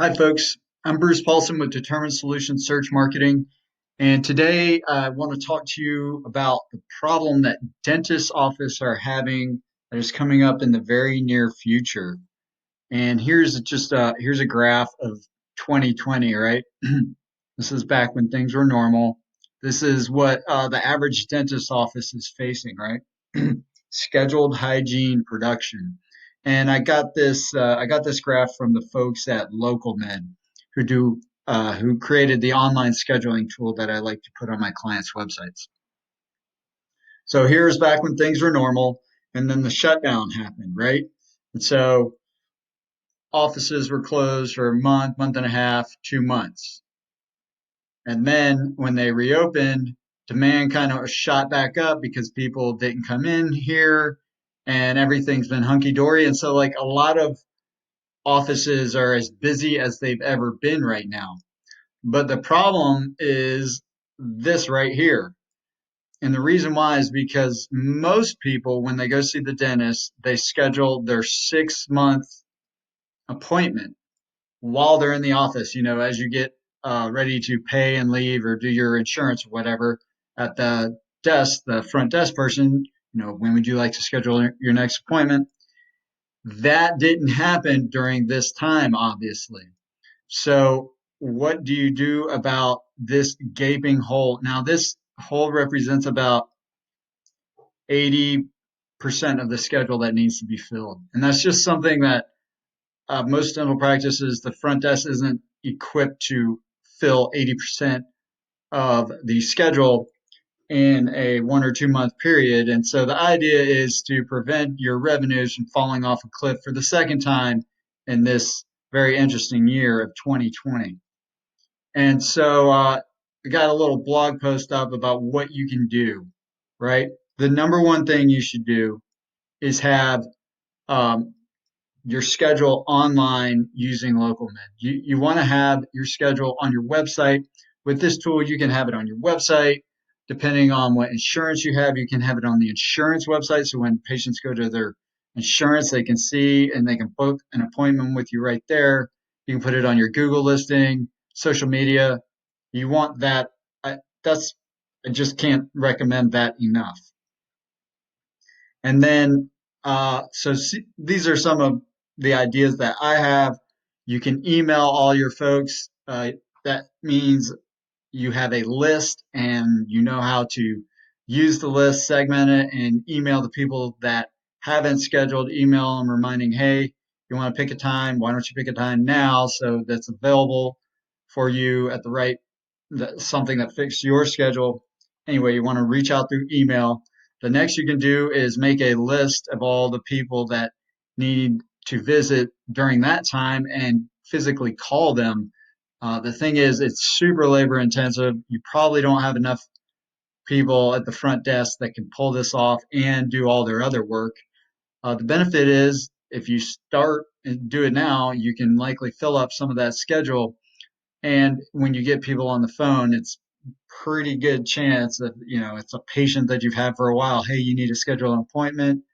Hi, folks. I'm Bruce Paulson with Determined Solutions Search Marketing. And today I want to talk to you about the problem that dentists' office are having that is coming up in the very near future. And here's a graph of 2020, right? This is back when things were normal. This is what the average dentist office is facing, right? Scheduled hygiene production. And I got this graph from the folks at LocalMed who created the online scheduling tool that I like to put on my clients' websites. So here's back when things were normal, and then the shutdown happened, right? And so offices were closed for a month, month and a half, 2 months. And then when they reopened, demand kind of shot back up because people didn't come in here and everything's been hunky dory. And so, like, a lot of offices are as busy as they've ever been right now. But the problem is this right here. And the reason why is because most people, when they go see the dentist, they schedule their 6 month appointment while they're in the office, as you get ready to pay and leave or do your insurance or whatever at the desk, the front desk person, when would you like to schedule your next appointment? That didn't happen during this time, obviously. So, what do you do about this gaping hole? Now, this hole represents about 80% of the schedule that needs to be filled. And that's just something that most dental practices, the front desk isn't equipped to fill 80% of the schedule in a 1 or 2 month period. And so the idea is to prevent your revenues from falling off a cliff for the second time in this very interesting year of 2020. And so I got a little blog post up about what you can do, right? The number one thing you should do is have um, your schedule online using LocalMed. You want to have your schedule on your website. With this tool, you can have it on your website. Depending on what insurance you have, you can have it on the insurance website. So when patients go to their insurance, they can see and they can book an appointment with you right there. You can put it on your Google listing, social media. You want that. That's I just can't recommend that enough. And then, these are some of the ideas that I have. You can email all your folks. That means you have a list and you know how to use the list, segment it, and email the people that haven't scheduled, email them reminding, hey, you want to pick a time? Why don't you pick a time now so that's available for you at the right, something that fits your schedule. Anyway, you want to reach out through email. The next you can do is make a list of all the people that need to visit during that time and physically call them. The thing is, it's super labor intensive. You probably don't have enough people at the front desk that can pull this off and do all their other work. The benefit is if you start and do it now, you can likely fill up some of that schedule. And when you get people on the phone, it's pretty good chance that, it's a patient that you've had for a while. Hey, you need to schedule an appointment.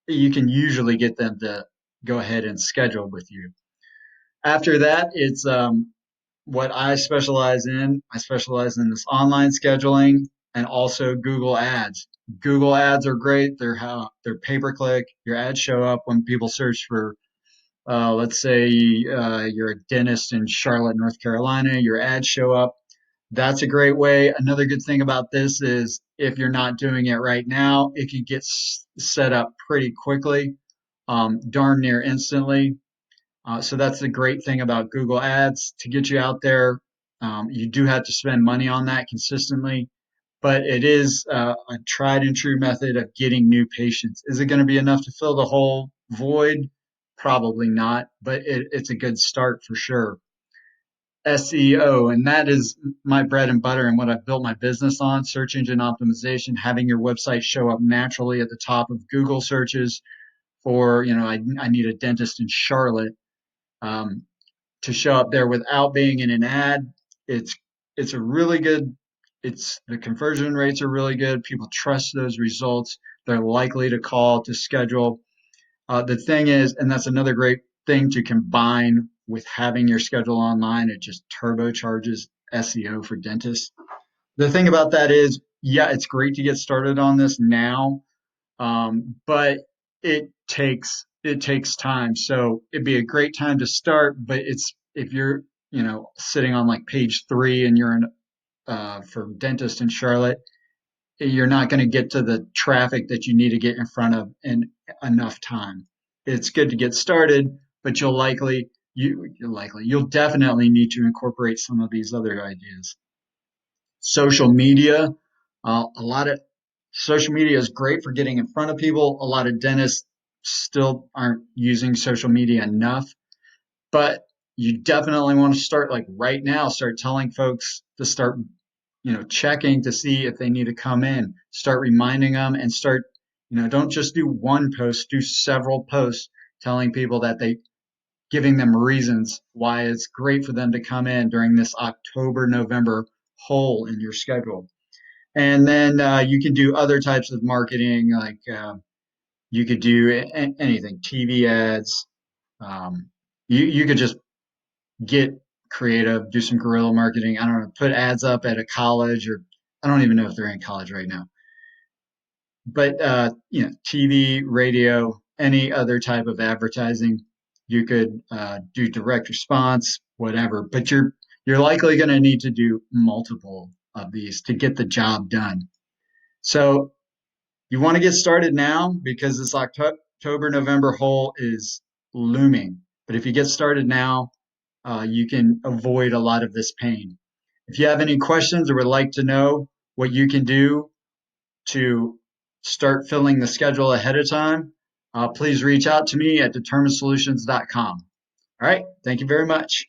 You can usually get them to go ahead and schedule with you. After that, it's what I specialize in. I specialize in this online scheduling and also Google Ads. Google Ads are great. They're pay per click. Your ads show up when people search for, let's say, you're a dentist in Charlotte, North Carolina. Your ads show up. That's a great way. Another good thing about this is if you're not doing it right now, it can get set up pretty quickly, darn near instantly. So that's the great thing about Google Ads to get you out there. You do have to spend money on that consistently, but it is a tried and true method of getting new patients. Is it going to be enough to fill the whole void? Probably not, but it's a good start for sure. SEO, and that is my bread and butter and what I've built my business on, search engine optimization, having your website show up naturally at the top of Google searches for, I need a dentist in Charlotte, um, to show up there without being in an ad. It's it's a really good. It's the conversion rates are really good. People trust those results. They're likely to call to schedule. The thing is, and that's another great thing to combine with having your schedule online, it just turbocharges SEO for dentists. The thing about that is, yeah, it's great to get started on this now, but it takes time. So it'd be a great time to start, but it's if you're sitting on like page 3 and you're in for dentist in Charlotte, you're not going to get to the traffic that you need to get in front of in enough time. It's good to get started, but you'll definitely need to incorporate some of these other ideas. Social media, a lot of social media is great for getting in front of people. A lot of dentists still aren't using social media enough, but you definitely want to start like right now, start telling folks to start checking to see if they need to come in, start reminding them and start, don't just do one post, do several posts telling people that giving them reasons why it's great for them to come in during this October, November hole in your schedule. And then you can do other types of marketing, like you could do anything, TV ads. You could just get creative, do some guerrilla marketing. I don't know, put ads up at a college, or I don't even know if they're in college right now. But TV, radio, any other type of advertising, you could do direct response, whatever. But you're likely going to need to do multiple of these to get the job done. So you want to get started now because this October, November hole is looming. But if you get started now, you can avoid a lot of this pain. If you have any questions or would like to know what you can do to start filling the schedule ahead of time, please reach out to me at determinesolutions.com. All right. Thank you very much.